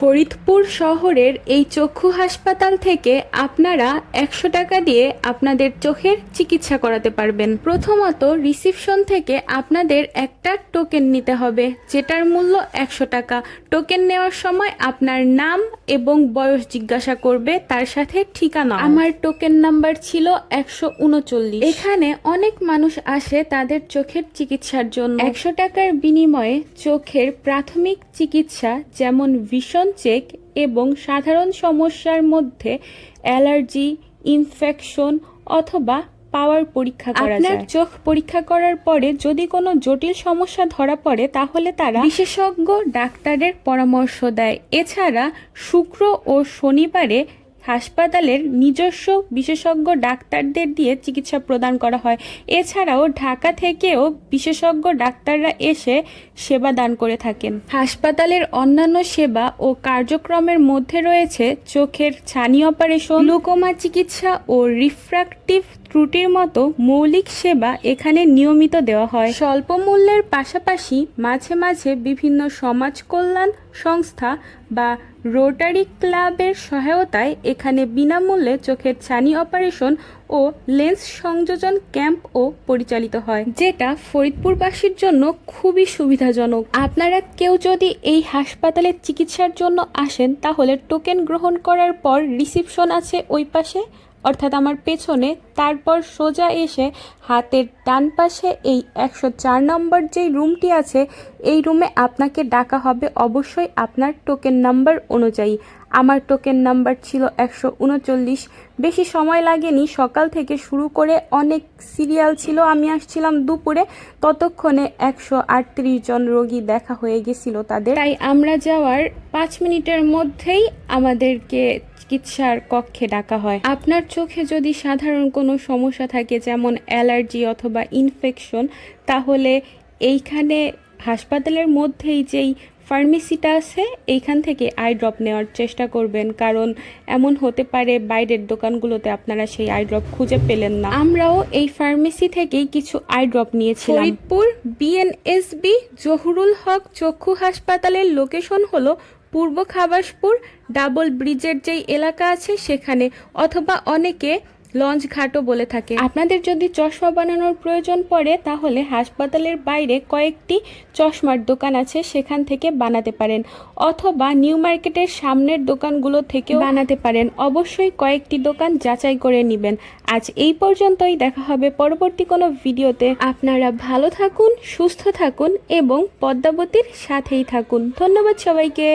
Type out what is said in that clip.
ফরিদপুর শহরের এই চক্ষু হাসপাতাল থেকে আপনারা 100 টাকা দিয়ে আপনাদের চোখের চিকিৎসা করাতে পারবেন। প্রথমত রিসিপশন থেকে আপনাদের একটা টোকেন নিতে হবে, যেটার মূল্য 100 টাকা। টোকেন নেওয়ার সময় আপনার নাম এবং বয়স জিজ্ঞাসা করবে, তার সাথে ঠিকানা। আমার টোকেন নাম্বার ছিল 139। এখানে অনেক মানুষ আসে তাদের চোখের চিকিৎসার জন্য। 100 টাকার বিনিময়ে চোখের প্রাথমিক চিকিৎসা যেমন ভিশন চেক এবং সাধারণ সমস্যার মধ্যে অ্যালার্জি, ইনফেকশন অথবা পাওয়ার পরীক্ষা করা যায়। আপনার চোখ পরীক্ষা করার পরে যদি কোনো জটিল সমস্যা ধরা পড়ে তাহলে তারা বিশেষজ্ঞ ডাক্তারের পরামর্শ দেয়। এছাড়া শুক্র ও শনিবারে হাসপাতালের নিজস্ব বিশেষজ্ঞ ডাক্তারদের দিয়ে চিকিৎসা প্রদান করা হয়। এছাড়াও ঢাকা থেকেও বিশেষজ্ঞ ডাক্তাররা এসে সেবা দান করে থাকেন। হাসপাতালের অন্যান্য সেবা ও কার্যক্রমের মধ্যে রয়েছে চোখের ছানি অপারেশন, গ্লুকোমা চিকিৎসা ও রিফ্র্যাক্টিভ ত্রুটির মতো মৌলিক সেবা এখানে নিয়মিত দেওয়া হয়। স্বল্প মূল্যের পাশাপাশি মাঝে মাঝে বিভিন্ন সমাজ কল্যাণ সংস্থা বা রোটারি ক্লাবের সহায়তায় এখানে বিনামূল্যে চোখের ছানি অপারেশন ও লেন্স সংযোজন ক্যাম্পও পরিচালিত হয়, যেটা ফরিদপুরবাসীর জন্য খুবই সুবিধাজনক। আপনারা কেউ যদি এই হাসপাতালে চিকিৎসার জন্য আসেন তাহলে টোকেন গ্রহণ করার পর রিসিপশন আছে ওই পাশে, অর্থাৎ আমার পেছনে। তারপর সোজা এসে হাতের ডান পাশে এই 104 নম্বর যেই রুমটি আছে, এই রুমে আপনাকে ডাকা হবে অবশ্যই আপনার টোকেন নাম্বার অনুযায়ী। আমার টোকেন নাম্বার ছিল 139। বেশি সময় লাগেনি, সকাল থেকে শুরু করে অনেক সিরিয়াল ছিল। আমি আসছিলাম দুপুরে, ততক্ষণে 138 জন রোগী দেখা হয়ে গেছিল তাদের। তাই আমরা যাওয়ার 5 মিনিটের মধ্যেই আমাদেরকে চিকিৎসার কক্ষে ডাকা হয়। আপনার চোখে যদি সাধারণ কোনো সমস্যা থাকে যেমন অ্যালার্জি অথবা ইনফেকশন, তাহলে এইখানে হাসপাতালের মধ্যেই যেই ফার্মেসিটা আছে এইখান থেকে আই ড্রপ নেওয়ার চেষ্টা করবেন, কারণ এমন হতে পারে বাইরের দোকানগুলোতে আপনারা সেই আই ড্রপ খুঁজে পেলেন না। আমরাও এই ফার্মেসি থেকেই কিছু আই ড্রপ নিয়েছিলাম। ফরিদপুর বিএনএসবি জহুরুল হক চক্ষু হাসপাতালের লোকেশন হলো পূর্ব খাবাসপুর ডাবল ব্রিজের যেই এলাকা আছে সেখানে, অথবা অনেকে লঞ্চ ঘাটও বলে থাকে। আপনাদের যদি চশমা বানানোর প্রয়োজন পড়ে তাহলে হাসপাতালের বাইরে কয়েকটি চশমার দোকান আছে, সেখান থেকে বানাতে পারেন, অথবা নিউ মার্কেটের সামনের দোকানগুলো থেকেও বানাতে পারেন। অবশ্যই কয়েকটি দোকান যাচাই করে নেবেন। আজ এই পর্যন্তই, দেখা হবে পরবর্তী কোনো ভিডিওতে। আপনারা ভালো থাকুন, সুস্থ থাকুন এবং পদ্মাবতীর সাথেই থাকুন। ধন্যবাদ সবাইকে।